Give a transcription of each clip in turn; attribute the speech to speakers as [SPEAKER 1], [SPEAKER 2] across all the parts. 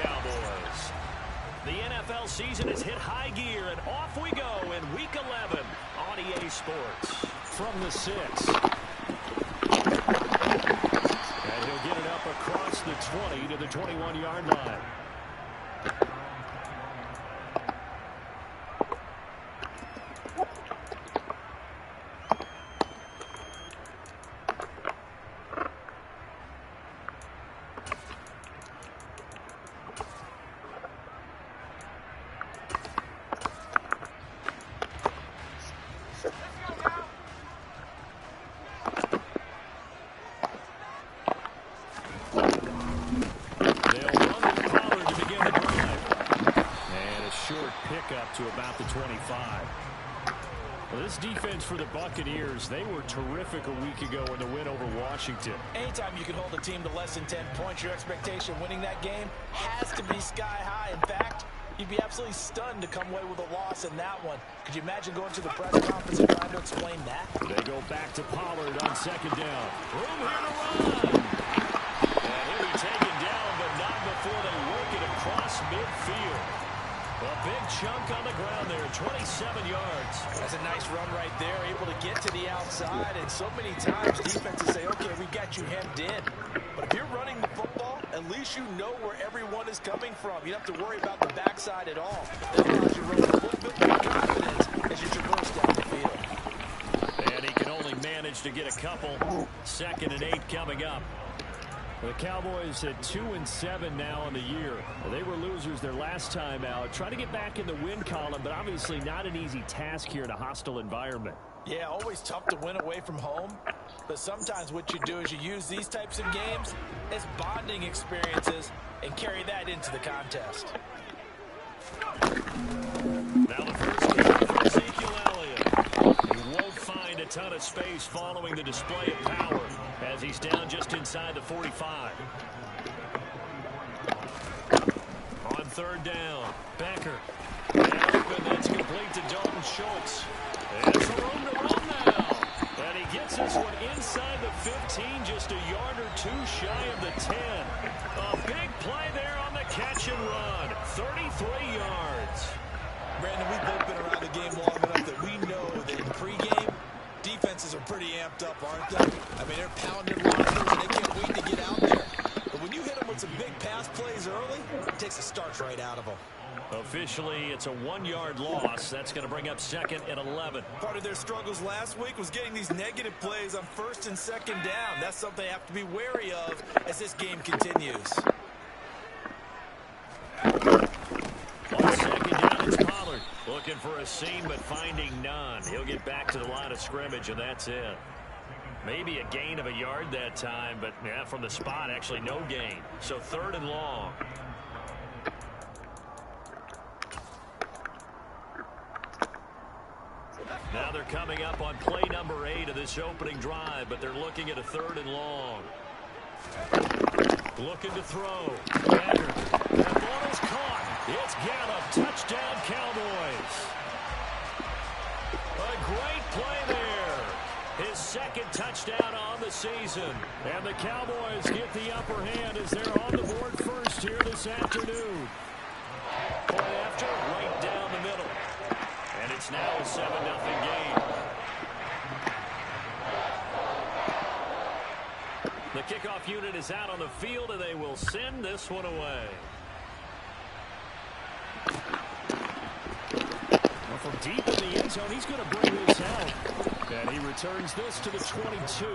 [SPEAKER 1] Cowboys. The NFL season has hit high gear, and off we go in Week 11 on EA Sports. From the 6. And he'll get it up across the 20 to the 21-yard line. To about the 25. Well, this defense for the Buccaneers, they were terrific a week ago in the win over Washington.
[SPEAKER 2] Anytime you can hold a team to less than 10 points, your expectation winning that game has to be sky high. In fact, you'd be absolutely stunned to come away with a loss in that one. Could you imagine going to the press conference and trying to explain that?
[SPEAKER 1] They go back to Pollard on second down. Room here to run. And he'll be taken down, but not before they work it across midfield. A big chunk on the ground there, 27 yards.
[SPEAKER 2] That's a nice run right there, able to get to the outside. And so many times defenses say, okay, we got you hemmed in. But if you're running the football, at least you know where everyone is coming from. You don't have to worry about the backside at all. That allows you to run with a little bit more confidence as you traverse down the field.
[SPEAKER 1] And he can only manage to get a couple. 2nd and 8 coming up. The Cowboys at 2-7 now on the year. Well, they were losers their last time out. Trying to get back in the win column, but obviously not an easy task here in a hostile environment.
[SPEAKER 2] Yeah, always tough to win away from home. But sometimes what you do is you use these types of games as bonding experiences and carry that into the contest.
[SPEAKER 1] Now the first kick for Ezekiel Elliott. He won't find a ton of space following the display of power as he's down just inside the 45. On 3rd down, Becker. And that's complete to Dalton Schultz. There's some room to run now. And he gets this one inside the 15, just a yard or two shy of the 10. A big play there on the catch and run. 33 yards.
[SPEAKER 2] Brandon, we've both been around the game long enough that we know that in pregame, defenses are pretty amped up, aren't they? I mean, they're pounding lockers and they can't wait to get out there. But when you hit them with some big pass plays early, it takes the starch right out of them.
[SPEAKER 1] Officially, it's a 1-yard loss. That's going to bring up 2nd and 11.
[SPEAKER 2] Part of their struggles last week was getting these negative plays on 1st and 2nd down. That's something they have to be wary of as this game continues.
[SPEAKER 1] On 2nd down, it's Pollard. Looking for a seam, but finding none. He'll get back to the line of scrimmage, and that's it. Maybe a gain of a yard that time, but yeah, from the spot, actually no gain. So 3rd and long. Now they're coming up on play number 8 of this opening drive, but they're looking at a 3rd and long. Looking to throw. Becker. That ball is caught. It's Gallup. Touchdown, Cowboys. A great play there. His 2nd touchdown on the season. And the Cowboys get the upper hand as they're on the board first here this afternoon. Point after, right down the middle. And it's now a 7-0 game. The kickoff unit is out on the field, and they will send this one away. Well, from deep in the end zone, he's going to bring this out. And he returns this to the 22.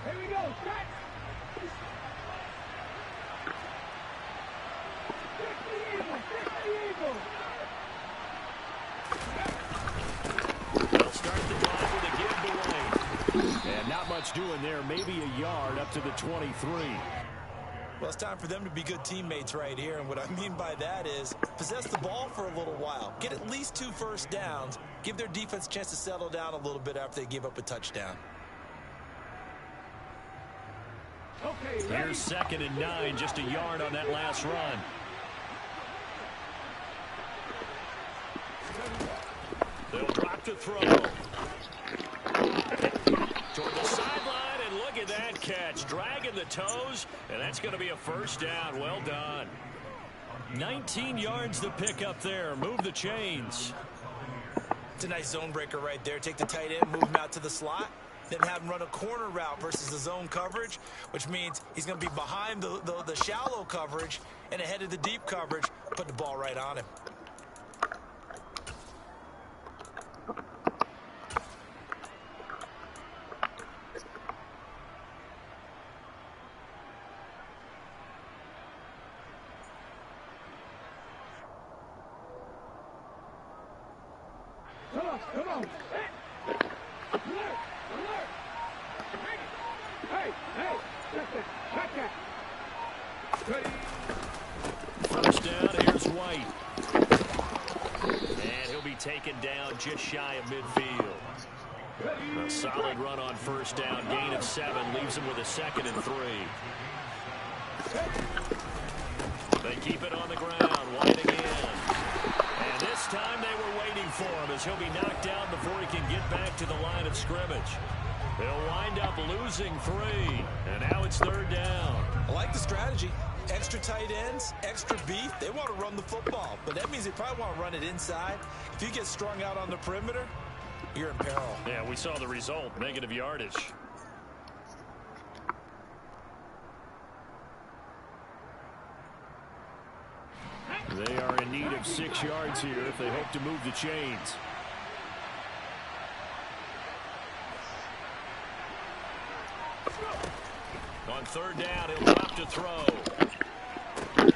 [SPEAKER 3] Here we go, stretch!
[SPEAKER 1] They'll start the drive with a giveaway. And not much doing there, maybe a yard up to the 23.
[SPEAKER 2] Well, it's time for them to be good teammates right here, and what I mean by that is possess the ball for a little while. Get at least 2 first downs. Give their defense a chance to settle down a little bit after they give up a touchdown.
[SPEAKER 1] Here's 2nd and 9, just a yard on that last run. up to throw. Toward the sideline, and look at that catch. Dragging the toes, and that's going to be a first down. Well done. 19 yards to pick up there. Move the chains.
[SPEAKER 2] It's a nice zone breaker right there. Take the tight end, move him out to the slot, then have him run a corner route versus the zone coverage, which means he's going to be behind the shallow coverage and ahead of the deep coverage. Put the ball right on him.
[SPEAKER 3] Come on. Alert. Hey. Check that. Ready.
[SPEAKER 1] First down, here's White. And he'll be taken down just shy of midfield. A solid run on first down, gain of 7, leaves him with a 2nd and 3. They keep it on the ground, White again. And this time they were waiting for him as he'll be knocked down before he can get back to the line of scrimmage. They'll wind up losing 3, and now it's 3rd down.
[SPEAKER 2] I like the strategy. Extra tight ends, extra beef. They want to run the football, but that means they probably want to run it inside. If you get strung out on the perimeter, you're in peril.
[SPEAKER 1] Yeah, we saw the result, negative yardage. They are in need of 6 yards here if they hope to move the chains. On 3rd down, he'll drop to throw. He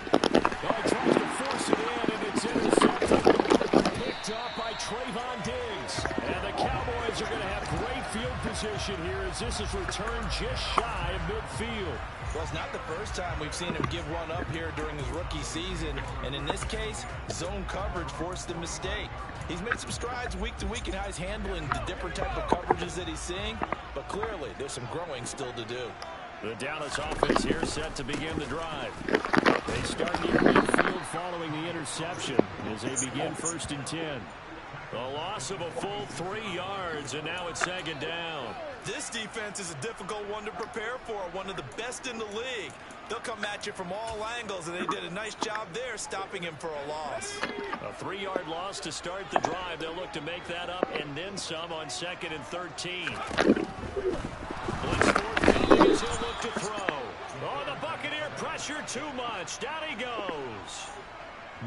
[SPEAKER 1] tries to force it in, and it's intercepted. Picked off by Trayvon Diggs. And the Cowboys are going to have great field position here as this is returned just shy of midfield.
[SPEAKER 2] Well, it's not the first time we've seen him give one up here during his rookie season. And in this case, zone coverage forced the mistake. He's made some strides week to week in how he's handling the different type of coverages that he's seeing. But clearly, there's some growing still to do.
[SPEAKER 1] The Dallas offense here set to begin the drive. They start near midfield following the interception as they begin 1st and 10. A loss of a full 3 yards, and now it's 2nd down.
[SPEAKER 2] This defense is a difficult one to prepare for, one of the best in the league. They'll come at you from all angles, and they did a nice job there stopping him for a loss.
[SPEAKER 1] A 3-yard loss to start the drive. They'll look to make that up and then some on 2nd and 13. Blitz forthcoming as he'll look to throw. Oh, the Buccaneer pressure too much. Down he goes.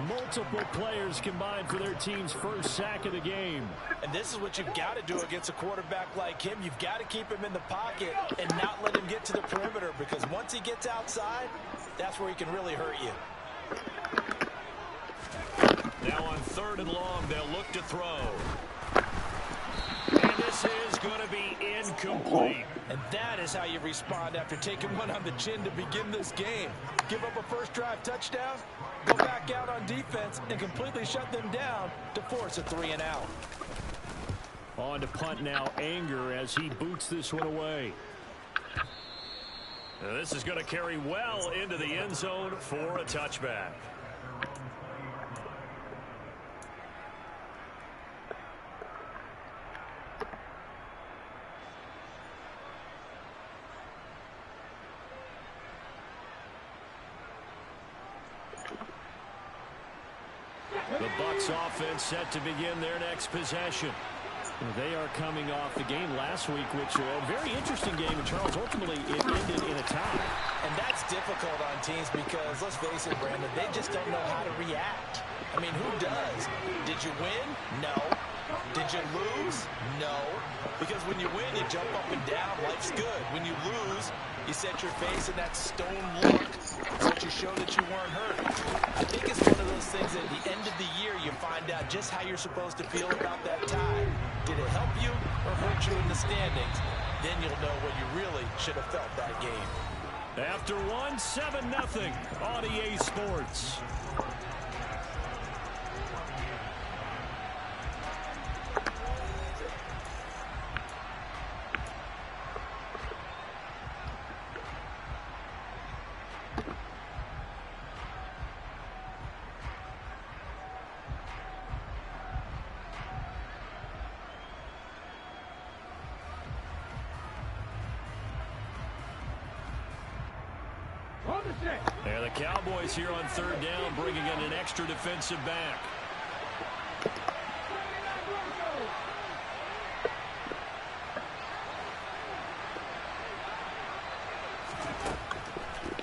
[SPEAKER 1] Multiple players combined for their team's first sack of the game.
[SPEAKER 2] And this is what you've got to do against a quarterback like him. You've got to keep him in the pocket and not let him get to the perimeter, because once he gets outside, that's where he can really hurt you.
[SPEAKER 1] Now on 3rd and long, they'll look to throw. And this is going to be incomplete.
[SPEAKER 2] And that is how you respond after taking one on the chin to begin this game. Give up a first drive touchdown, go back out on defense, and completely shut them down to force a 3-and-out.
[SPEAKER 1] On to punt now, Anger as he boots this one away. Now this is going to carry well into the end zone for a touchback. The Bucs offense set to begin their next possession. They are coming off the game last week, which was a very interesting game, and Charles, ultimately it ended in a tie.
[SPEAKER 2] And that's difficult on teams because, let's face it, Brandon, they just don't know how to react. I mean, who does? Did you win? No. Did you lose? No. Because when you win, you jump up and down. Life's good. When you lose, you set your face in that stone look so that you show that you weren't hurt. I think it's one of those things that at the end of the year, you find out just how you're supposed to feel about that tie. Did it help you or hurt you in the standings? Then you'll know what you really should have felt that game.
[SPEAKER 1] After one, 7-0 on EA Sports.
[SPEAKER 3] On the set.
[SPEAKER 1] And the Cowboys here on third down, bringing in an extra defensive back.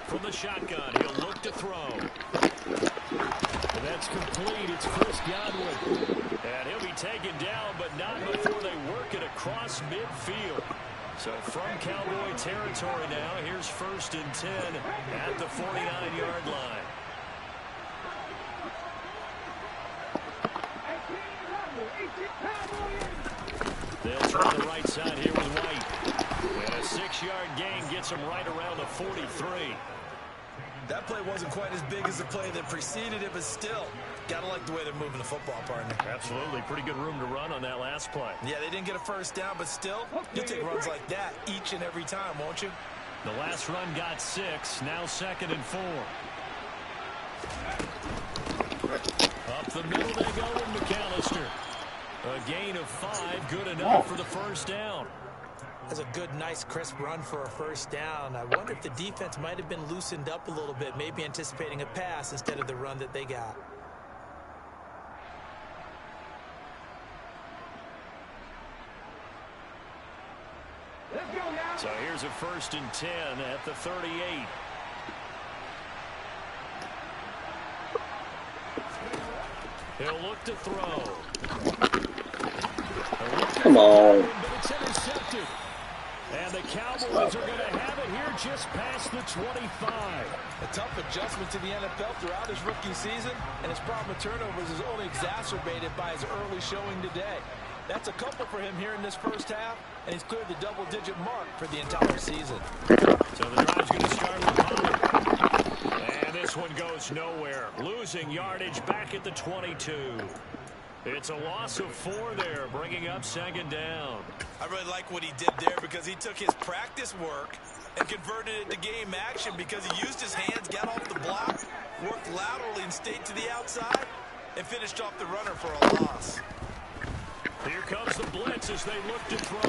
[SPEAKER 1] From the shotgun, he'll look to throw. And that's complete. It's Chris Godwin. And he'll be taken down, but not before they work it across midfield. So from Cowboy territory now, here's 1st and 10 at the 49-yard line. They'll try the right side here with White. And a 6-yard gain gets him right around the 43.
[SPEAKER 2] That play wasn't quite as big as the play that preceded it, but still, gotta like the way they're moving the football, partner.
[SPEAKER 1] Absolutely. Pretty good room to run on that last play.
[SPEAKER 2] Yeah, they didn't get a first down, but still, you'll take runs like that each and every time, won't you?
[SPEAKER 1] The last run got 6. Now 2nd and 4. Up the middle they go with McAllister. A gain of 5. Good enough for the first down.
[SPEAKER 4] That's a good, nice, crisp run for a first down. I wonder if the defense might have been loosened up a little bit, maybe anticipating a pass instead of the run that they got.
[SPEAKER 3] Let's go now.
[SPEAKER 1] So here's a 1st and 10 at the 38. He'll look to throw.
[SPEAKER 5] Come on.
[SPEAKER 1] But it's intercepted. And the Cowboys are going to have it here just past the 25.
[SPEAKER 2] A tough adjustment to the NFL throughout his rookie season, and his problem with turnovers is only exacerbated by his early showing today. That's a couple for him here in this first half, and he's cleared the double-digit mark for the entire season.
[SPEAKER 1] So the drive's going to start with Pollard. And this one goes nowhere. Losing yardage back at the 22. It's a loss of 4 there, bringing up 2nd down.
[SPEAKER 2] I really like what he did there because he took his practice work and converted it to game action because he used his hands, got off the block, worked laterally and stayed to the outside, and finished off the runner for a loss.
[SPEAKER 1] Here comes the blitz as they look to throw.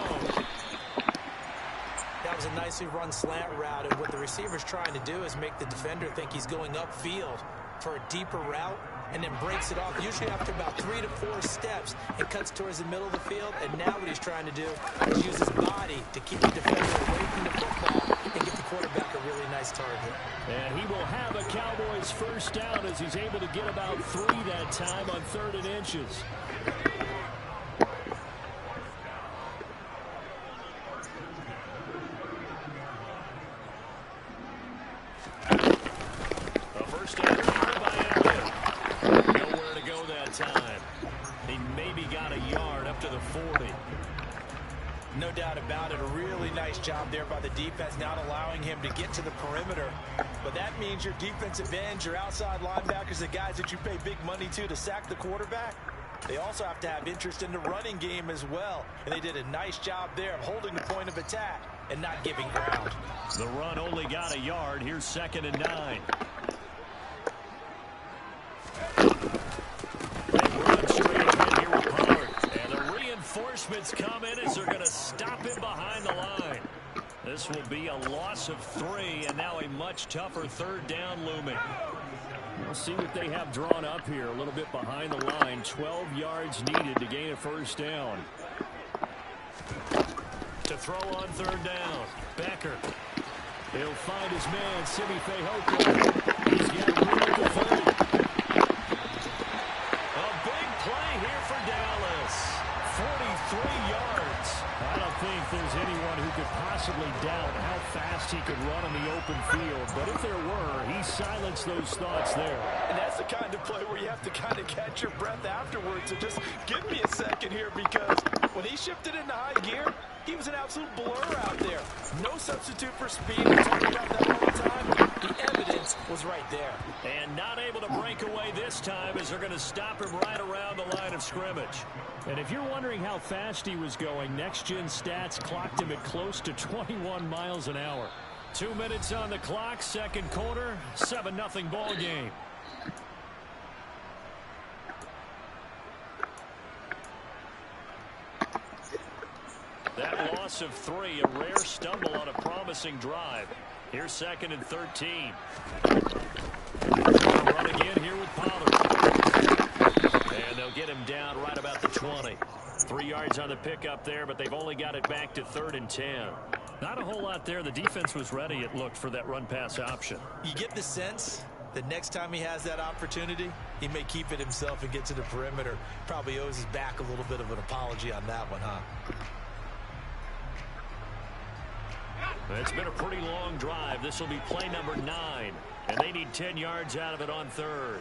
[SPEAKER 4] That was a nicely run slant route, and what the receiver's trying to do is make the defender think he's going upfield for a deeper route, and then breaks it off, usually after about 3 to 4 steps, and cuts towards the middle of the field. And now what he's trying to do is use his body to keep the defender away from the football and give the quarterback a really nice target.
[SPEAKER 1] And he will have a Cowboys first down as he's able to get about 3 that time on 3rd and inches. A first down by Elliott. Nowhere to go that time. He maybe got a yard up to the 40.
[SPEAKER 2] No doubt about it. A really nice job there by the defense, not allowing him to get to the perimeter. But that means your defensive ends, your outside linebackers, the guys that you pay big money to sack the quarterback, they also have to have interest in the running game as well. And they did a nice job there of holding the point of attack and not giving ground.
[SPEAKER 1] The run only got a yard. Here's 2nd and 9. They run straight ahead here with Pollard. And the reinforcements come in as they're going to stop him behind the line. This will be a loss of 3, and now a much tougher 3rd down looming. We'll see what they have drawn up here. A little bit behind the line. 12 yards needed to gain a first down. To throw on 3rd down. Becker. He'll find his man, Simi Fehoko. He's got room at the 30. A big play here for Dallas. 43 yards. I don't think there's anyone who could possibly doubt how fast he could run in the open field. But if there were, he silenced those thoughts there.
[SPEAKER 2] And that's the kind of play where you have to kind of catch your breath afterwards. So just give me a second here, because when he shifted into high gear, he was an absolute blur out there. No substitute for speed. We talked about that all the time. The evidence was right there.
[SPEAKER 1] And not able to break away this time as they're going to stop him right around the line of scrimmage. And if you're wondering how fast he was going, next-gen stats clocked him at close to 21 miles an hour. 2 minutes on the clock, 2nd quarter, 7-0 ball game. That loss of 3, a rare stumble on a promising drive. Here's 2nd and 13. Gonna run again here with Pollard. And they'll get him down right about the 20. 3 yards on the pickup there, but they've only got it back to 3rd and 10. Not a whole lot there. The defense was ready, it looked, for that run-pass option.
[SPEAKER 4] You get the sense that next time he has that opportunity, he may keep it himself and get to the perimeter. Probably owes his back a little bit of an apology on that one, huh?
[SPEAKER 1] It's been a pretty long drive. This will be play number 9, and they need 10 yards out of it on 3rd.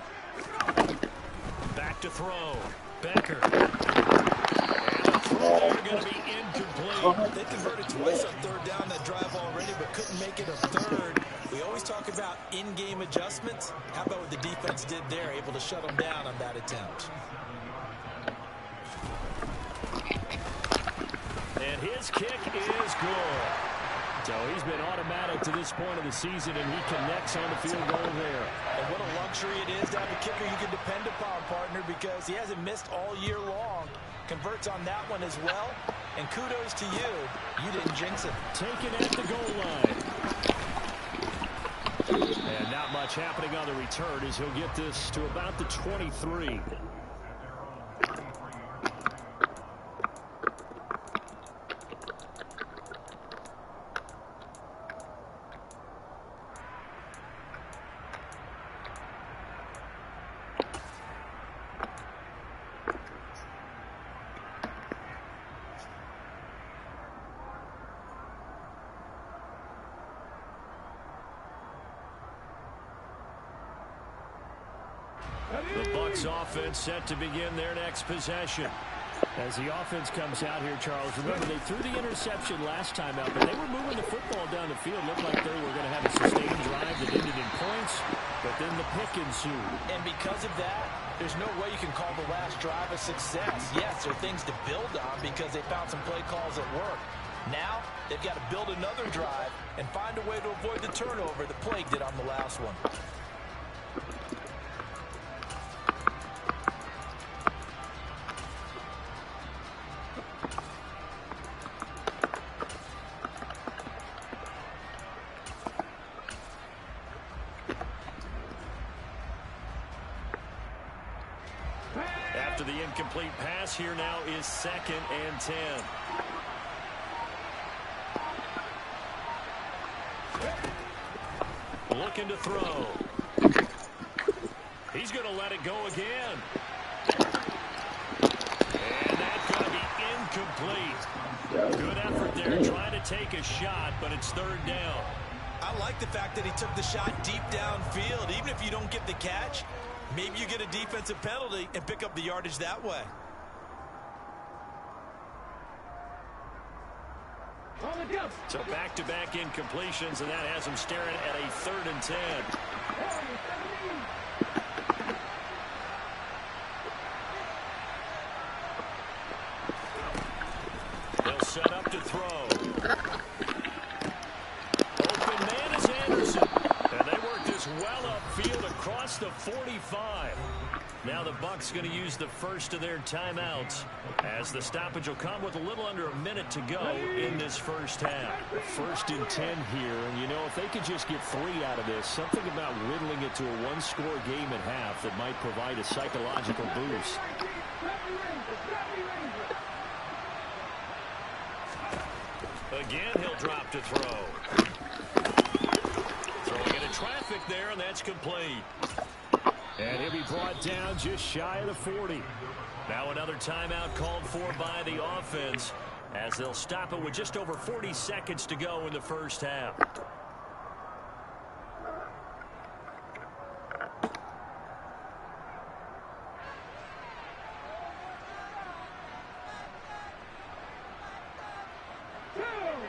[SPEAKER 1] Back to throw. Becker. And the throw going to be incomplete.
[SPEAKER 4] They converted twice on 3rd down that drive already, but couldn't make it a 3rd. We always talk about in-game adjustments. How about what the defense did there, able to shut them down on that attempt?
[SPEAKER 1] And his kick is good. So he's been automatic to this point of the season, and he connects on the field goal there.
[SPEAKER 4] And what a luxury it is to have a kicker you can depend upon, partner, because he hasn't missed all year long. Converts on that one as well. And kudos to you. You didn't jinx it.
[SPEAKER 1] Taken at the goal line. And not much happening on the return as he'll get this to about the 23. The Bucs offense set to begin their next possession. As the offense comes out here, Charles, remember they threw the interception last time out, but they were moving the football down the field. Looked like they were going to have a sustained drive that ended in points, but then the pick ensued.
[SPEAKER 4] And because of that, there's no way you can call the last drive a success. Yes, there are things to build on because they found some play calls that work. Now, they've got to build another drive and find a way to avoid the turnover the Plague did on the last one.
[SPEAKER 1] After the incomplete pass, here now is 2nd and 10. Looking to throw. He's going to let it go again. And that's going to be incomplete. Good effort there, trying to take a shot, but it's 3rd down.
[SPEAKER 4] I like the fact that he took the shot deep downfield. Even if you don't get the catch, maybe you get a defensive penalty and pick up the yardage that way.
[SPEAKER 1] So back-to-back incompletions, and that has him staring at a 3rd and 10. They'll set up to throw. Open man is Anderson. And they work this well upfield across the 45. Now the Bucs going to use the first of their timeouts, as the stoppage will come with a little under a minute to go in this first half. 1st and 10 here, and you know, if they could just get 3 out of this, something about whittling it to a 1-score game at half that might provide a psychological boost. Again, he'll drop to throw. Throwing into traffic there, and that's complete. And he'll be brought down just shy of the 40. Now another timeout called for by the offense, as they'll stop it with just over 40 seconds to go in the first half.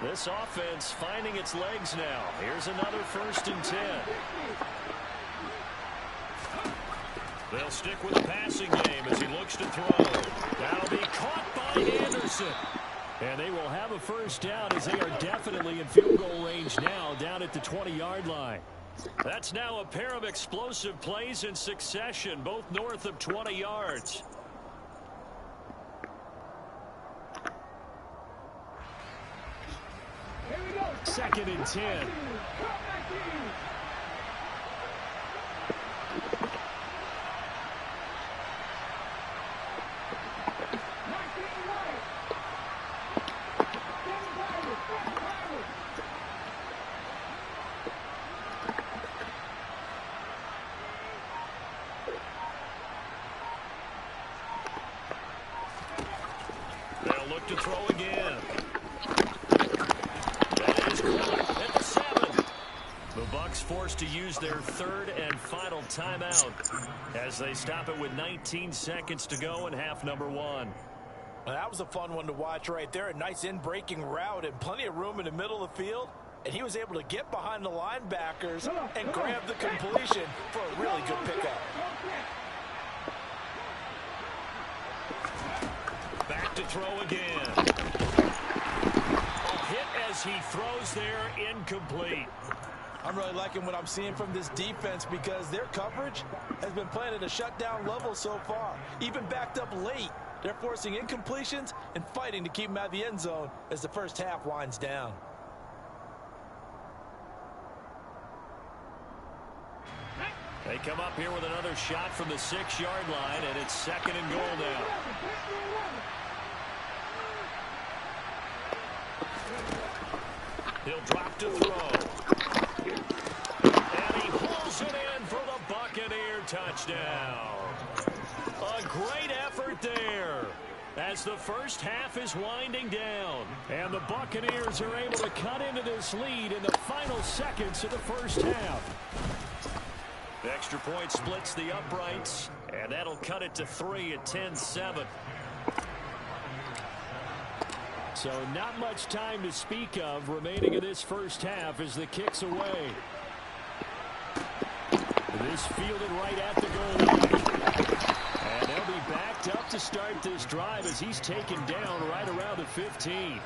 [SPEAKER 1] This offense finding its legs now. Here's another 1st and 10. They'll stick with the passing game as he looks to throw. That'll be caught by Anderson. And they will have a first down, as they are definitely in field goal range now, down at the 20-yard line. That's now a pair of explosive plays in succession, both north of 20 yards. Second and 10. to throw again. That is caught at the 7. The Bucs forced to use their third and final timeout as they stop it with 19 seconds to go in half number 1.
[SPEAKER 2] Well, that was a fun one to watch right there. A nice in-breaking route and plenty of room in the middle of the field. And he was able to get behind the linebackers and grab the completion for a really good pickup.
[SPEAKER 1] Back to throw again. A hit as he throws there, incomplete.
[SPEAKER 2] I'm really liking what I'm seeing from this defense because their coverage has been playing at a shutdown level so far. Even backed up late, they're forcing incompletions and fighting to keep them out of the end zone as the first half winds down.
[SPEAKER 1] They come up here with another shot from the 6-yard line, and it's 2nd and goal now. He'll drop to throw. And he pulls it in for the Buccaneer touchdown. A great effort there as the first half is winding down. And the Buccaneers are able to cut into this lead in the final seconds of the first half. The extra point splits the uprights, and that'll cut it to 3 at 10-7. So not much time to speak of remaining in this first half as the kick's away. This fielded right at the goal line. And they'll be backed up to start this drive as he's taken down right around the 15.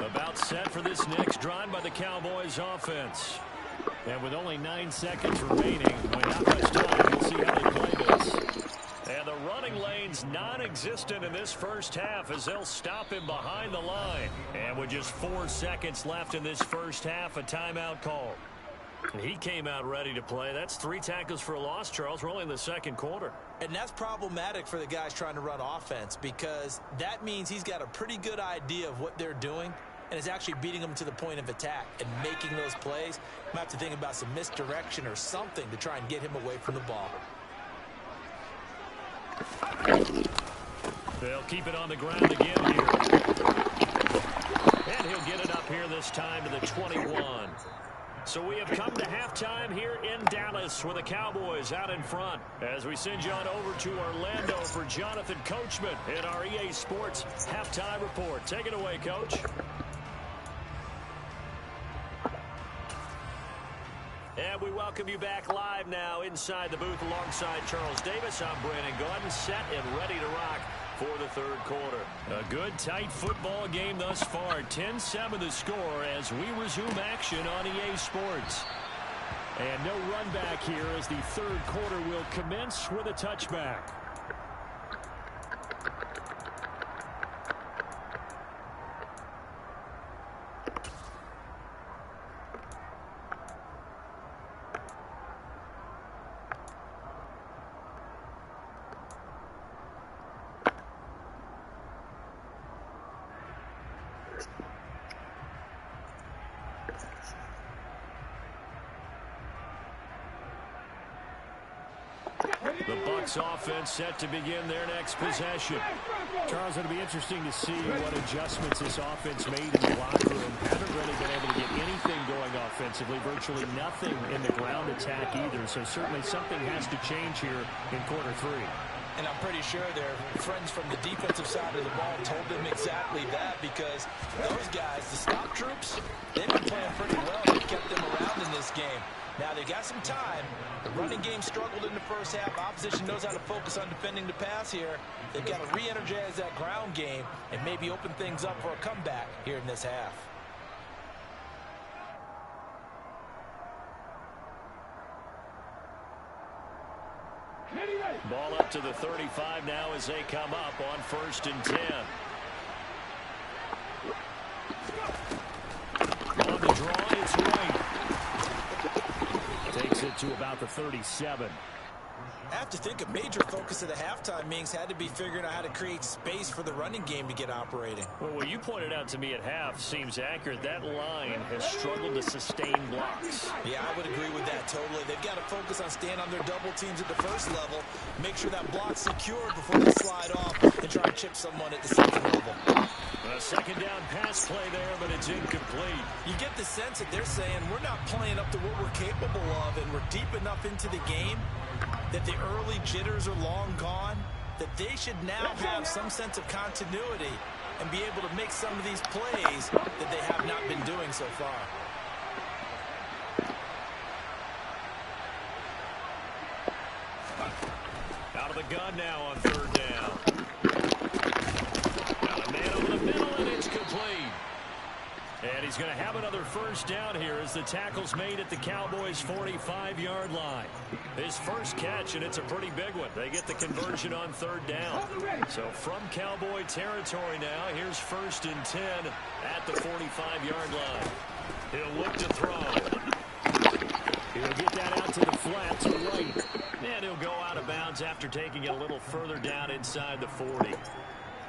[SPEAKER 1] About set for this next drive by the Cowboys offense. And with only 9 seconds remaining, not much time, we'll see how they play this. And the running lane's non-existent in this first half as they'll stop him behind the line. And with just 4 seconds left in this first half, a timeout call. He came out ready to play. That's 3 tackles for a loss, Charles. We're only in the second quarter.
[SPEAKER 4] And that's problematic for the guys trying to run offense because that means he's got a pretty good idea of what they're doing and is actually beating them to the point of attack and making those plays. Might have to think about some misdirection or something to try and get him away from the ball.
[SPEAKER 1] They'll keep it on the ground again here. And he'll get it up here this time to the 21. So we have come to halftime here in Dallas with the Cowboys out in front. As we send you on over to Orlando for Jonathan Coachman in our EA Sports Halftime Report. Take it away, Coach. And we welcome you back live now inside the booth alongside Charles Davis. I'm Brandon Gordon, set and ready to rock for the third quarter. A good, tight football game thus far. 10-7 the score as we resume action on EA Sports. And no run back here as the third quarter will commence with a touchback. The Bucs offense set to begin their next possession. Charles, it'll be interesting to see what adjustments this offense made in the locker room. Haven't really been able to get anything going offensively, virtually nothing in the ground attack either. So certainly something has to change here in quarter 3.
[SPEAKER 2] And I'm pretty sure their friends from the defensive side of the ball told them exactly that because those guys, the stop troops, they've been playing pretty well. They've kept them around in this game. Now, they got some time. The running game struggled in the first half. Opposition knows how to focus on defending the pass here. They've got to re-energize that ground game and maybe open things up for a comeback here in this half.
[SPEAKER 1] Ball up to the 35 now as they come up on 1st and 10. On the draw, it's right. Takes it to about the 37.
[SPEAKER 4] I have to think a major focus of the halftime meetings had to be figuring out how to create space for the running game to get operating.
[SPEAKER 1] Well, what you pointed out to me at half seems accurate. That line has struggled to sustain blocks.
[SPEAKER 4] Yeah, I would agree with that totally. They've got to focus on staying on their double teams at the first level, make sure that block's secured before they slide off and try and chip someone at the second level.
[SPEAKER 1] A second down pass play there, but it's incomplete.
[SPEAKER 4] You get the sense that they're saying we're not playing up to what we're capable of, and we're deep enough into the game that the early jitters are long gone, that they should now have some sense of continuity and be able to make some of these plays that they have not been doing so far.
[SPEAKER 1] Out of the gun now on third down. Got a man over the middle, and it's complete. And he's going to have another first down here as the tackle's made at the Cowboys' 45-yard line. His first catch, and it's a pretty big one. They get the conversion on third down. So from Cowboy territory now, here's 1st and 10 at the 45-yard line. He'll look to throw. He'll get that out to the flat to right. And he'll go out of bounds after taking it a little further down inside the 40.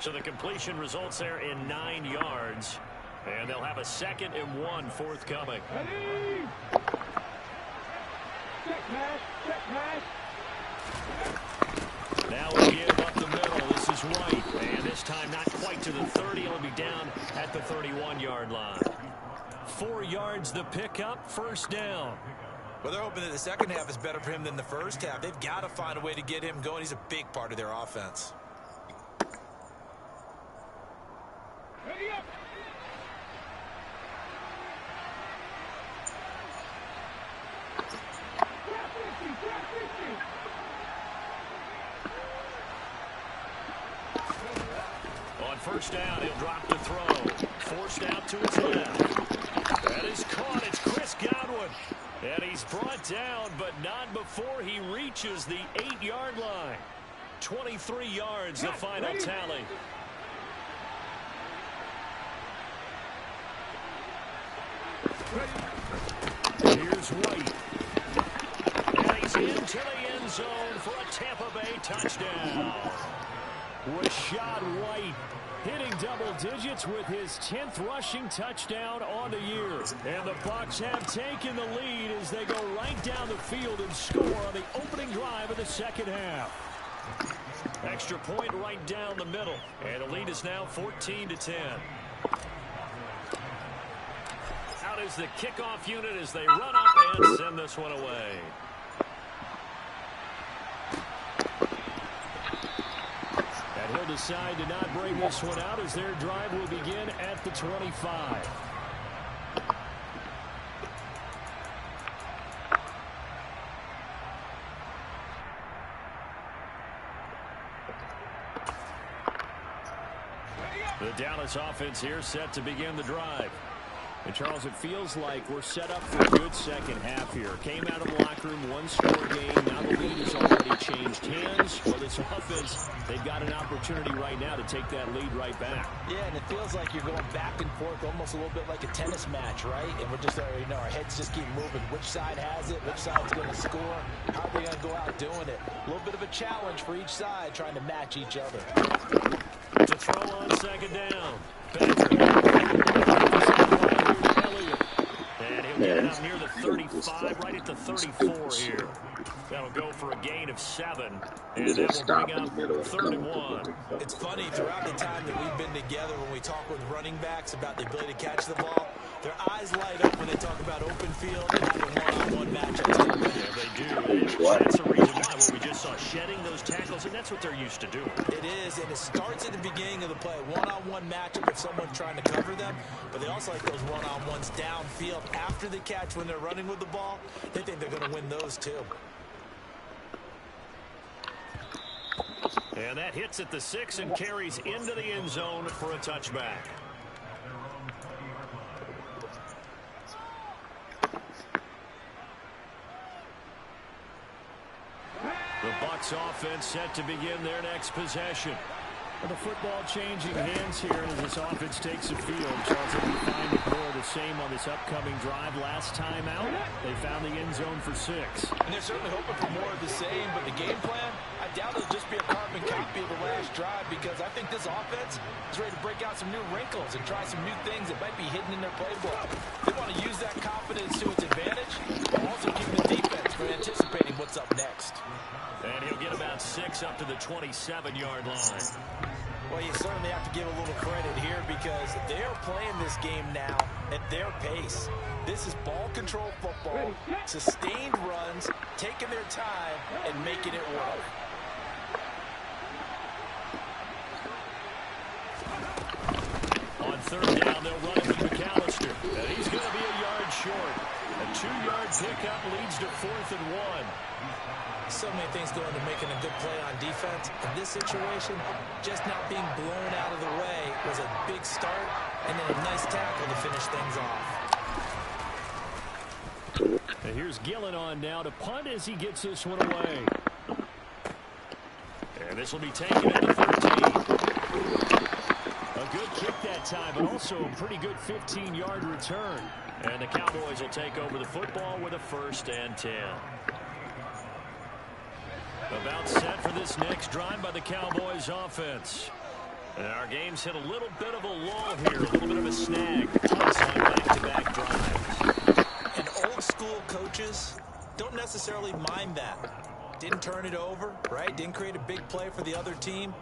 [SPEAKER 1] So the completion results there in 9 yards. And they'll have a 2nd and 1 forthcoming. Now again up the middle. This is White. And this time not quite to the 30. He'll be down at the 31-yard line. 4 yards the pickup. First down.
[SPEAKER 4] Well, they're hoping that the second half is better for him than the first half. They've got to find a way to get him going. He's a big part of their offense.
[SPEAKER 3] Ready up.
[SPEAKER 1] On first down, he'll drop to throw. Forced out to his left. That is caught. It's Chris Godwin. And he's brought down, but not before he reaches the 8-yard line. 23 yards, the final tally. Here's White. And he's into the end zone for a Tampa Bay touchdown. Rashad White hitting double digits with his 10th rushing touchdown on the year. And the Bucs have taken the lead as they go right down the field and score on the opening drive of the second half. Extra point right down the middle. And the lead is now 14-10. Out is the kickoff unit as they run up and send this one away. And he'll decide to not bring this one out as their drive will begin at the 25. The Dallas offense here set to begin the drive. And, Charles, it feels like we're set up for a good second half here. Came out of the locker room, one-score game. Now the lead has already changed hands. Well, this offense, they've got an opportunity right now to take that lead right back.
[SPEAKER 4] Yeah, and it feels like you're going back and forth almost a little bit like a tennis match, right? And we're just, our heads just keep moving. Which side has it? Which side's going to score? How are they going to go out doing it? A little bit of a challenge for each side trying to match each other.
[SPEAKER 1] To throw on second down. Baker. And he'll get it up near the 35, right at the 34 here. That'll go for a gain of 7. And that will bring up 3rd and 1.
[SPEAKER 4] It's funny, throughout the time that we've been together, when we talk with running backs about the ability to catch the ball, their eyes light up when they talk about open field and having one-on-one matchups.
[SPEAKER 1] Yeah, they do. That's the reason why we just saw shedding those tackles, and that's what they're used to doing.
[SPEAKER 4] It is, and it starts at the beginning of the play. One-on-one matchup with someone trying to cover them, but they also like those one-on-ones downfield after the catch when they're running with the ball. They think they're going to win those too.
[SPEAKER 1] And that hits at the 6 and carries into the end zone for a touchback. The Bucs offense set to begin their next possession. The football changing hands here as this offense takes the field. Charles, will be find more of the same on this upcoming drive. Last time out, they found the end zone for 6.
[SPEAKER 2] And they're certainly hoping for more of the same, but the game plan, I doubt it'll just be a carbon copy of the last drive, because I think this offense is ready to break out some new wrinkles and try some new things that might be hidden in their playbook. They want to use that confidence to its advantage, while also keeping the defense from anticipating what's up next.
[SPEAKER 1] And he'll get about 6 up to the 27-yard line.
[SPEAKER 2] Well, you certainly have to give a little credit here, because they're playing this game now at their pace. This is ball control football, sustained runs, taking their time, and making it work.
[SPEAKER 1] On 3rd down, they'll run it with McAllister. And he's going to be a yard short. A 2-yard pickup leads to 4th and 1.
[SPEAKER 4] So many things go into making a good play on defense. In this situation, just not being blown out of the way was a big start, and then a nice tackle to finish things off.
[SPEAKER 1] And here's Gillen on now to punt as he gets this one away. And this will be taken at the 13. A good kick that time, but also a pretty good 15-yard return. And the Cowboys will take over the football with a 1st and 10. About set for this next drive by the Cowboys offense. And our game's hit a little bit of a lull here, a little bit of a snag. Toss on back-to-back drives.
[SPEAKER 4] And old-school coaches don't necessarily mind that. Didn't turn it over, right? Didn't create a big play for the other team.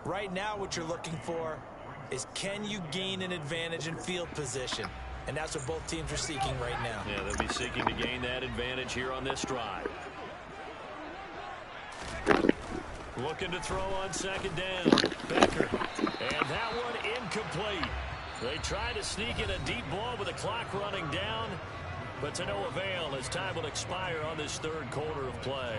[SPEAKER 4] Right now what you're looking for is, can you gain an advantage in field position? And that's what both teams are seeking right now.
[SPEAKER 1] Yeah, they'll be seeking to gain that advantage here on this drive. Looking to throw on 2nd down. Becker. And that one incomplete. They try to sneak in a deep ball with the clock running down, but to no avail as time will expire on this 3rd quarter of play.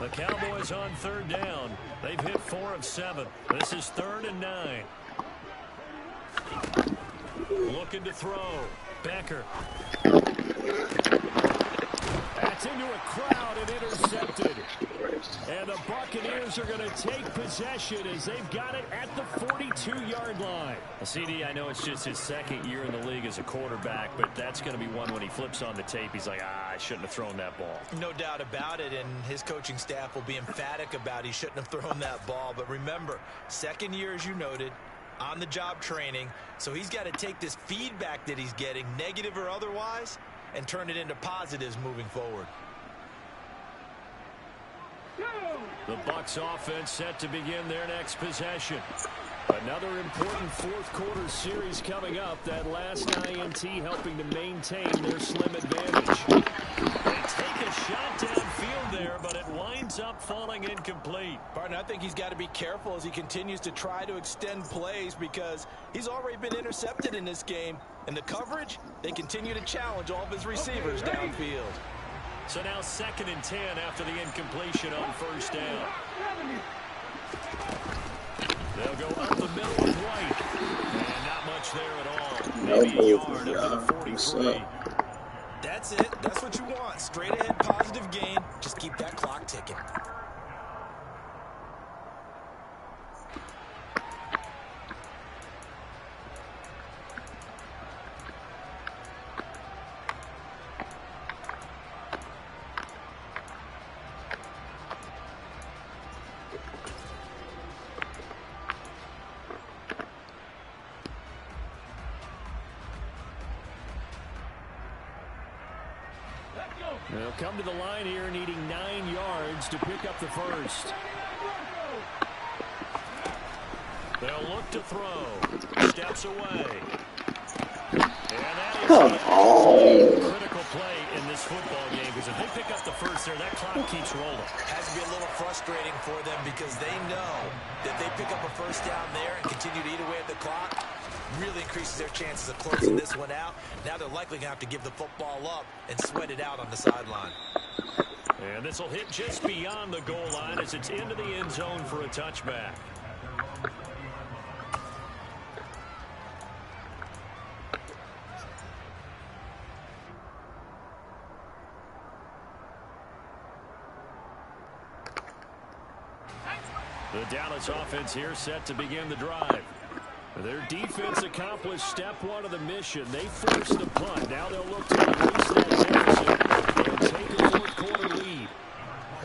[SPEAKER 1] The Cowboys on 3rd down. They've hit 4 of 7. This is 3rd and 9. Looking to throw. Becker. That's into a crowd and intercepted. And the Buccaneers are going to take possession as they've got it at the 42-yard line. CD, I know it's just his 2nd year in the league as a quarterback, but that's going to be one when he flips on the tape. He's like, I shouldn't have thrown that ball.
[SPEAKER 4] No doubt about it, and his coaching staff will be emphatic about he shouldn't have thrown that ball. But remember, 2nd year, as you noted, on-the-job training, so he's got to take this feedback that he's getting, negative or otherwise, and turn it into positives moving forward.
[SPEAKER 1] The Bucs offense set to begin their next possession. Another important 4th quarter series coming up. That last INT helping to maintain their slim advantage. They take a shot downfield there, but it winds up falling incomplete.
[SPEAKER 2] Partner, I think he's got to be careful as he continues to try to extend plays, because he's already been intercepted in this game. And the coverage, they continue to challenge all of his receivers downfield.
[SPEAKER 1] So now 2nd and 10 after the incompletion on 1st down. They'll go up the middle with White. And not much there at all. Maybe a yard up to the 43.
[SPEAKER 4] That's it. That's what you want. Straight ahead, positive gain. Just keep that clock ticking.
[SPEAKER 1] They'll come to the line here needing 9 yards to pick up the 1st. They'll look to throw. Steps away. And that is a critical play in this football game, because if they pick up the 1st there, that clock keeps rolling.
[SPEAKER 4] Has to be a little frustrating for them, because they know that they pick up a 1st down there and continue to eat away at the clock. Really increases their chances of closing this one out. Now they're likely going to have to give the football up and sweat it out on the sideline.
[SPEAKER 1] And this will hit just beyond the goal line as it's into the end zone for a touchback. The Dallas offense here set to begin the drive. Their defense accomplished step one of the mission. They forced the punt. Now they'll look to erase that deficit and take a fourth-quarter lead.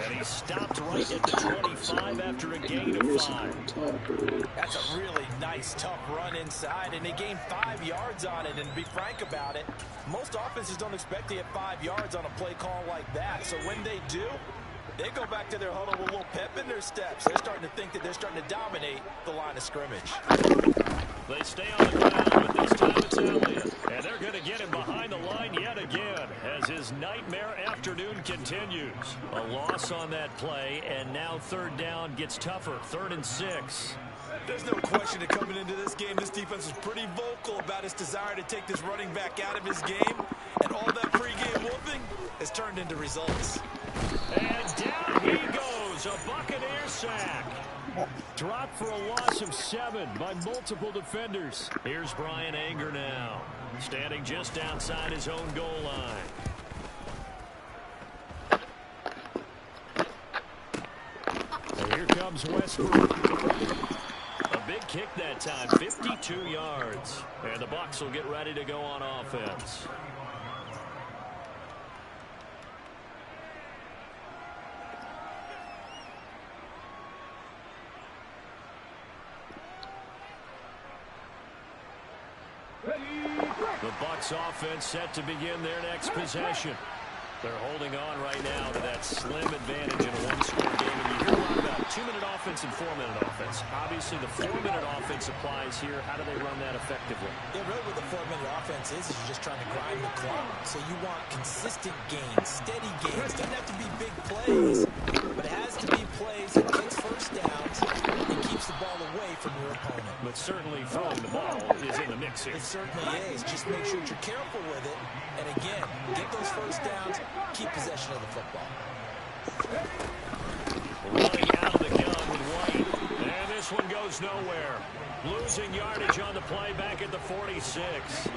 [SPEAKER 1] And he stopped right at the 25 after a gain of 5.
[SPEAKER 2] That's a really nice, tough run inside, and they gained 5 yards on it. And to be frank about it, most offenses don't expect to get 5 yards on a play call like that. So when they do, they go back to their huddle with a little pep in their steps. They're starting to think that they're starting to dominate the line of scrimmage.
[SPEAKER 1] They stay on the ground, but this time it's Elliott. And they're going to get him behind the line yet again as his nightmare afternoon continues. A loss on that play, and now third down gets tougher. 3rd and 6.
[SPEAKER 2] There's no question that coming into this game, this defense was pretty vocal about its desire to take this running back out of his game. And all that pregame whooping has turned into results.
[SPEAKER 1] And down he goes, a Buccaneer sack. Dropped for a loss of 7 by multiple defenders. Here's Brian Anger now, standing just outside his own goal line. And here comes Westbrook. A big kick that time, 52 yards. And the Bucs will get ready to go on offense. The Bucs offense set to begin their next possession. They're holding on right now to that slim advantage in a one-score game. And you hear a lot about 2-minute offense and 4-minute offense. Obviously, the 4-minute offense applies here. How do they run that effectively?
[SPEAKER 4] Yeah, really what the 4-minute offense is you're just trying to grind the clock. So you want consistent gains, steady gains. Doesn't have to be big plays, but it has to be plays that gets first downs and keeps the ball away from your opponent.
[SPEAKER 1] But certainly throwing the ball is in the mix here.
[SPEAKER 4] It certainly is. Just make sure that you're careful with it. And again, get those first downs, keep possession of the football.
[SPEAKER 1] Running out of the gun with White. And this one goes nowhere. Losing yardage on the play back at the 46.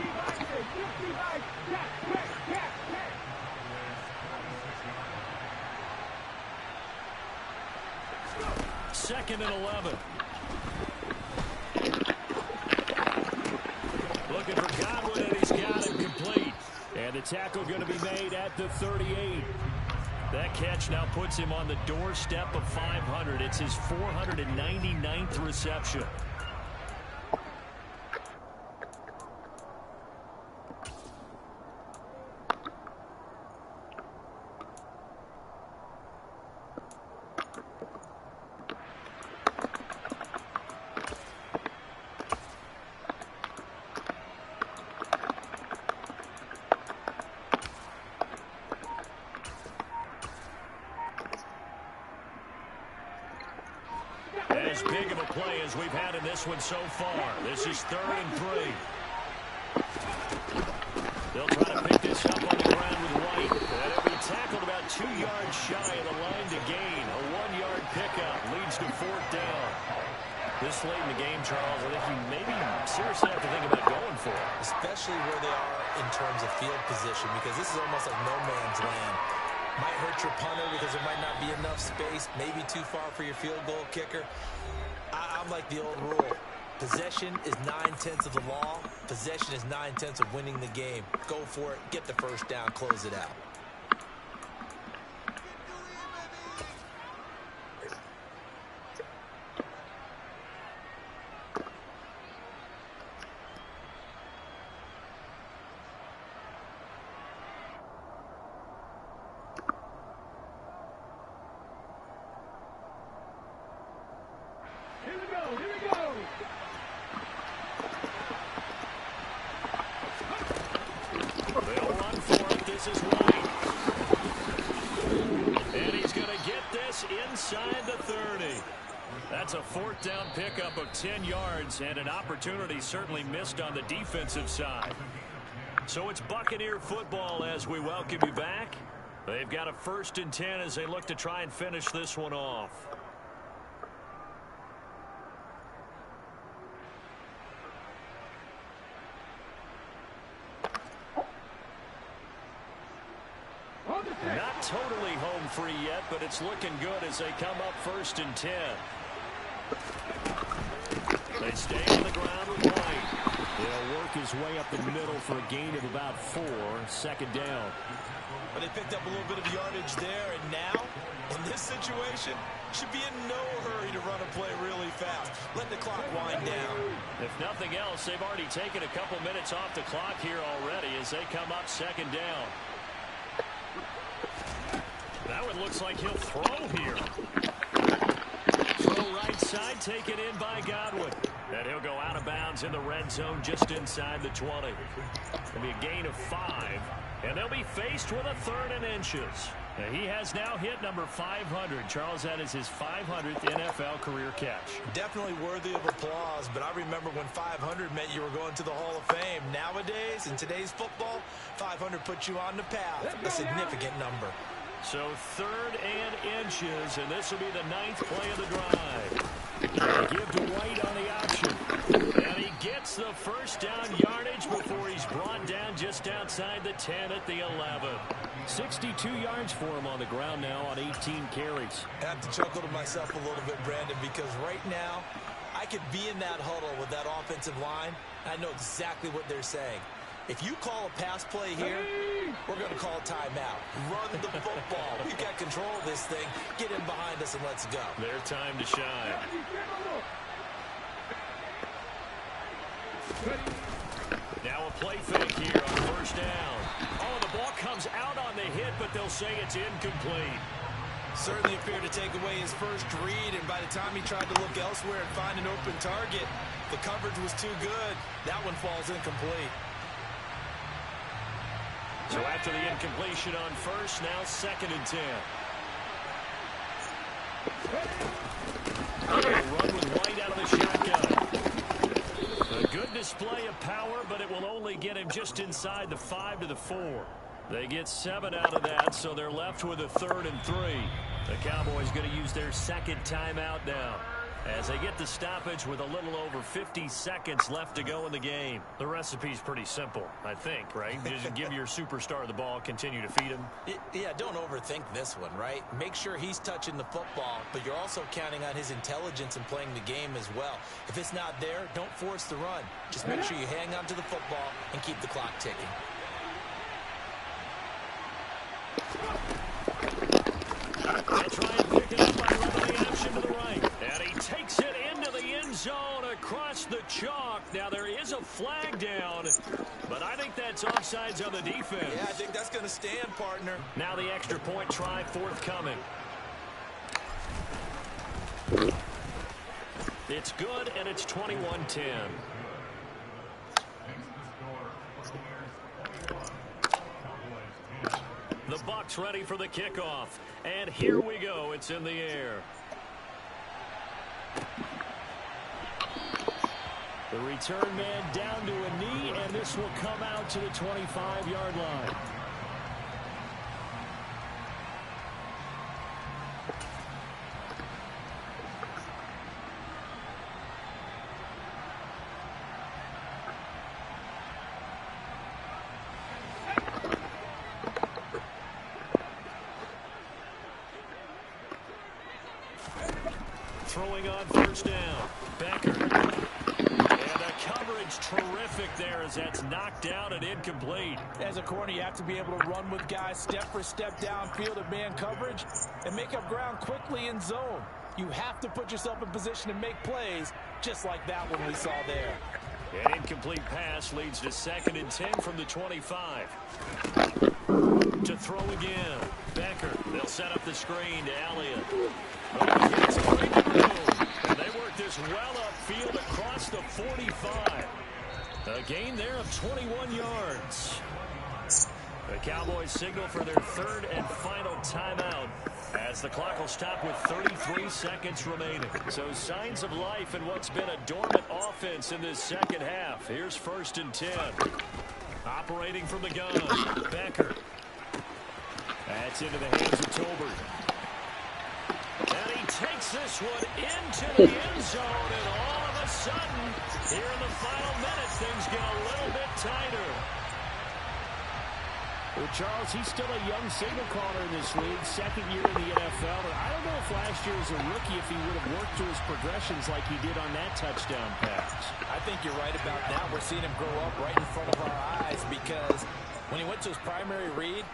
[SPEAKER 1] Second and 11. Looking for Godwin, and he's got him complete. And the tackle going to be made at the 38. That catch now puts him on the doorstep of 500. It's his 499th reception. As big of a play as we've had in this one so far. This is 3rd and 3. They'll try to pick this up on the ground with White. That'll be tackled about 2 yards shy of the line to gain. A 1-yard pickup leads to 4th down. This late in the game, Charles, I think you maybe seriously have to think about going for it.
[SPEAKER 4] Especially where they are in terms of field position, because this is almost like no man's land. Might hurt your punter because there might not be enough space, maybe too far for your field goal kicker. I'm like the old rule. Possession is 9/10 of the law. Possession is 9/10 of winning the game. Go for it. Get the first down. Close it out.
[SPEAKER 1] They'll run for it. This is White. And he's going to get this inside the 30. That's a 4th down pickup of 10 yards and an opportunity certainly missed on the defensive side. So it's Buccaneer football as we welcome you back. They've got a 1st and 10 as they look to try and finish this one off. Not totally home free yet, but it's looking good as they come up 1st and 10. They stay on the ground with White.
[SPEAKER 3] They'll work his way up the middle for a gain of about 4, 2nd down.
[SPEAKER 2] But they picked up a little bit of yardage there, and now, in this situation, should be in no hurry to run a play really fast. Let the clock wind down.
[SPEAKER 1] If nothing else, they've already taken a couple minutes off the clock here already as they come up 2nd down. That one looks like he'll throw here. Throw right side, taken in by Godwin. And he'll go out of bounds in the red zone just inside the 20. It'll be a gain of 5. And they'll be faced with a 3rd and inches. And he has now hit number 500. Charles, that is his 500th NFL career catch.
[SPEAKER 2] Definitely worthy of applause, but I remember when 500 meant you were going to the Hall of Fame. Nowadays, in today's football, 500 puts you on the path. A significant number.
[SPEAKER 1] So 3rd and inches, and this will be the 9th play of the drive.
[SPEAKER 3] Give to White on the option.
[SPEAKER 1] And he gets the 1st down yardage before he's brought down just outside the 10 at the 11.
[SPEAKER 3] 62 yards for him on the ground now on 18 carries.
[SPEAKER 2] I have to chuckle to myself a little bit, Brandon, because right now I could be in that huddle with that offensive line. I know exactly what they're saying. If you call a pass play here, we're going to call a timeout. Run the football. We've got control of this thing. Get in behind us and let's go.
[SPEAKER 1] Their time to shine. Now a play fake here on 1st down. Oh, the ball comes out on the hit, but they'll say it's incomplete.
[SPEAKER 2] Certainly appeared to take away his first read, and by the time he tried to look elsewhere and find an open target, the coverage was too good. That one falls incomplete.
[SPEAKER 1] So after the incompletion on 1st, now 2nd and 10. A run with White out of the shotgun. A good display of power, but it will only get him just inside the 5 to the 4. They get 7 out of that, so they're left with a 3rd and 3. The Cowboys going to use their 2nd timeout now as they get the stoppage with a little over 50 seconds left to go in the game. The recipe's pretty simple, I think, right? Just give your superstar the ball, continue to feed him.
[SPEAKER 2] Yeah, don't overthink this one, right? Make sure he's touching the football, but you're also counting on his intelligence in playing the game as well. If it's not there, don't force the run. Just make sure you hang on to the football and keep the clock ticking.
[SPEAKER 1] They'll try and pick it up by running the option to the right. And he takes it into the end zone across the chalk. Now there is a flag down, but I think that's offsides on the defense.
[SPEAKER 2] Yeah, I think that's going to stand, partner.
[SPEAKER 1] Now the extra point try forthcoming. It's good, and it's 21-10. The Bucs ready for the kickoff. And here we go. It's in the air. The return man down to a knee, and this will come out to the 25-yard line. Throwing on 1st down. Becker. And the coverage terrific there as that's knocked out and incomplete.
[SPEAKER 4] As a corner, you have to be able to run with guys step for step downfield at man coverage and make up ground quickly in zone. You have to put yourself in position to make plays just like that one we saw there.
[SPEAKER 1] An incomplete pass leads to 2nd and 10 from the 25. To throw again. Becker. They'll set up the screen to Elliott. And they work this well upfield across the 45. A gain there of 21 yards. The Cowboys signal for their 3rd and final timeout as the clock will stop with 33 seconds remaining. So signs of life in what's been a dormant offense in this second half. Here's 1st and 10. Operating from the gun. Becker.
[SPEAKER 3] That's into the hands of Tolbert.
[SPEAKER 1] And he takes this one into the end zone, and all of a sudden, here in the final minutes, things get a little bit tighter.
[SPEAKER 3] Well, Charles, he's still a young signal caller in this league, second year in the NFL. But I don't know if last year as a rookie, if he would have worked through his progressions like he did on that touchdown pass.
[SPEAKER 2] I think you're right about that. We're seeing him grow up right in front of our eyes because when he went to his primary read,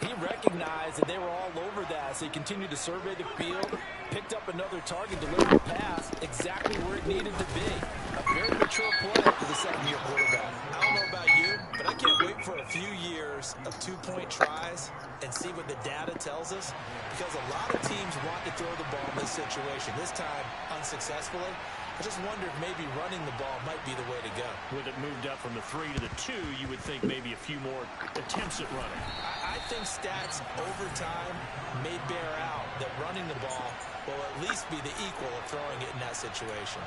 [SPEAKER 2] he recognized that they were all over that, so he continued to survey the field, picked up another target, delivered the pass exactly where it needed to be. A very mature play for the second-year quarterback.
[SPEAKER 4] I don't know about you, but I can't wait for a few years of two-point tries and see what the data tells us, because a lot of teams want to throw the ball in this situation, this time unsuccessfully. I just wonder if maybe running the ball might be the way to go.
[SPEAKER 1] With it moved up from the 3 to the 2, you would think maybe a few more attempts at running.
[SPEAKER 4] I think stats over time may bear out that running the ball will at least be the equal of throwing it in that situation.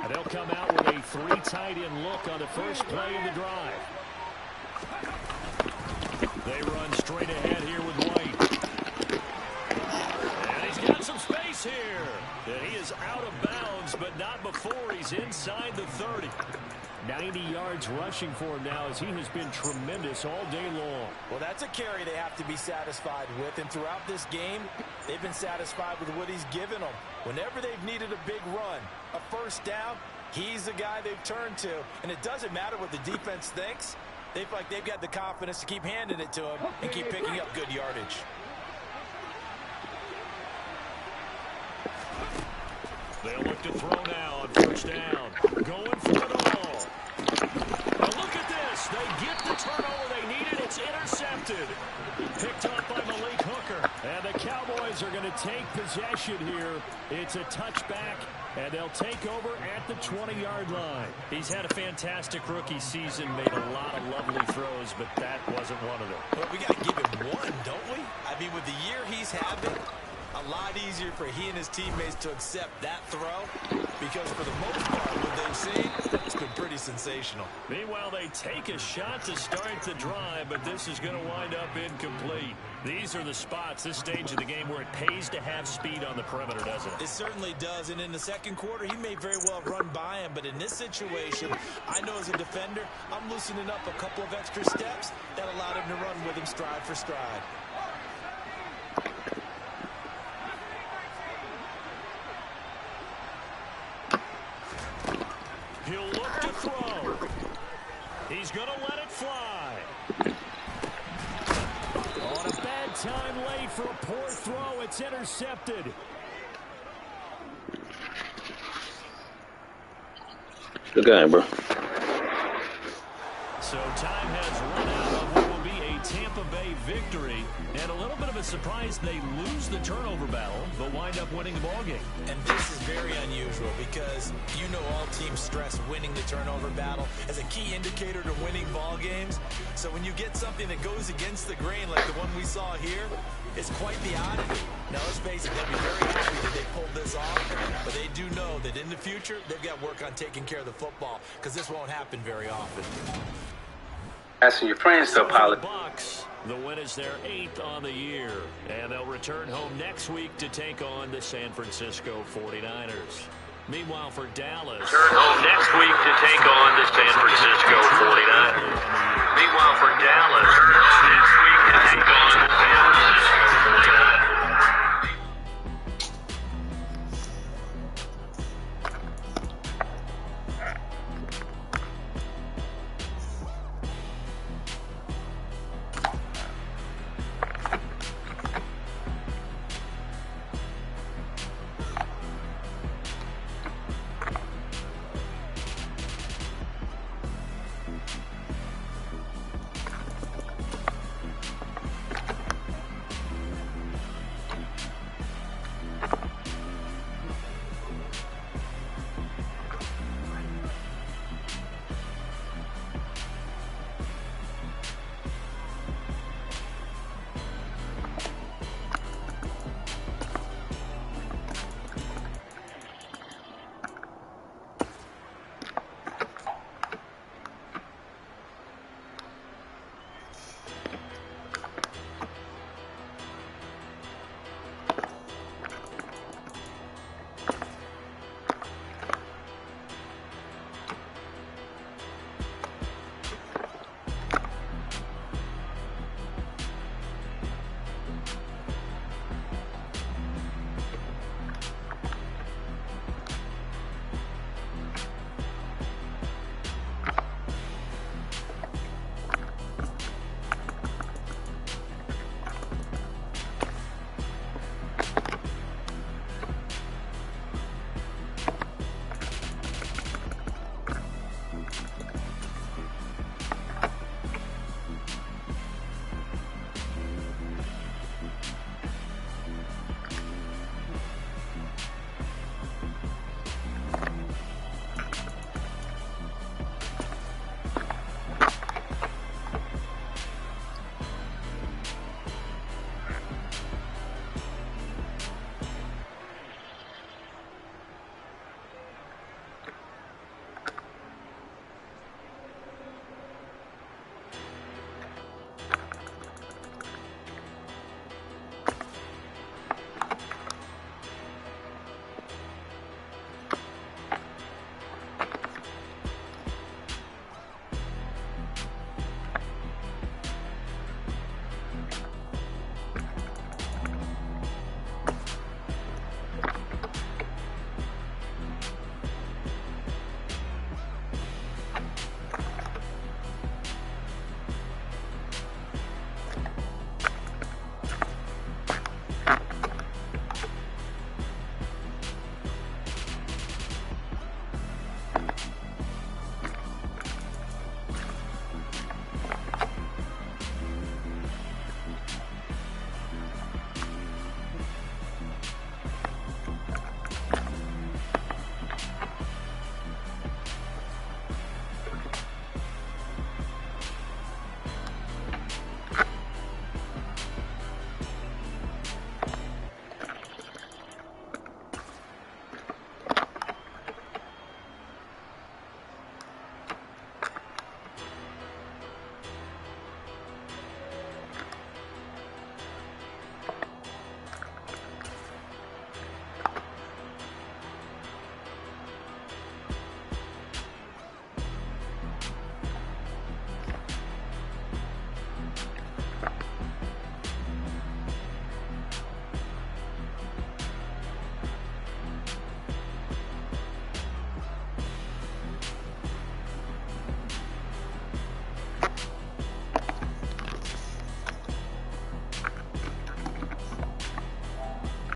[SPEAKER 3] And they'll come out with a 3 tight end look on the first play of the drive.
[SPEAKER 1] They run straight ahead here with White. And he's got some space here. And he is out of bounds, but not before he's inside the 30.
[SPEAKER 3] 90 yards rushing for him now as he has been tremendous all day long.
[SPEAKER 2] Well, that's a carry they have to be satisfied with, and throughout this game, they've been satisfied with what he's given them. Whenever they've needed a big run, a first down, he's the guy they've turned to. And it doesn't matter what the defense thinks. They feel like they've got the confidence to keep handing it to him and keep picking up good yardage.
[SPEAKER 1] They'll look to throw now on first down. Going for it all. Now look at this. They get the turnover they needed. It's intercepted. Picked up by Malik Hooker.
[SPEAKER 3] And the Cowboys are going to take possession here. It's a touchback, and they'll take over at the 20-yard line.
[SPEAKER 1] He's had a fantastic rookie season, made a lot of lovely throws, but that wasn't one of them.
[SPEAKER 4] Well, we got to give him one, don't we? I mean, with the year he's having, a lot easier for he and his teammates to accept that throw, because for the most part, what they've seen, it's been pretty sensational.
[SPEAKER 1] Meanwhile, they take a shot to start the drive, but this is going to wind up incomplete. These are the spots, this stage of the game, where it pays to have speed on the perimeter, doesn't it?
[SPEAKER 4] It certainly does, and in the second quarter, he may very well run by him, but in this situation, I know as a defender, I'm loosening up a couple of extra steps that allowed him to run with him stride for stride.
[SPEAKER 1] He'll look to throw. He's going to let it fly.
[SPEAKER 3] On a bad time late for a poor throw. It's intercepted.
[SPEAKER 5] Good game, bro.
[SPEAKER 1] So time has run out on what will be a Tampa Bay victory. And a little bit of a surprise, they lose the turnover battle, but wind up winning the ballgame.
[SPEAKER 4] And this is very unusual because you know all teams stress winning the turnover battle as a key indicator to winning ball games. So when you get something that goes against the grain like the one we saw here, it's quite the oddity. Now let's face it, they'll be very happy that they pulled this off, but they do know that in the future they've got work on taking care of the football because this won't happen very often.
[SPEAKER 5] Asking your friends to apologize.
[SPEAKER 1] Bucks, the win is their 8th on the year, and they'll return home next week to take on the San Francisco 49ers. Meanwhile, for Dallas,
[SPEAKER 6] return home next week to take on the San Francisco 49ers. Meanwhile, for Dallas, next week to take on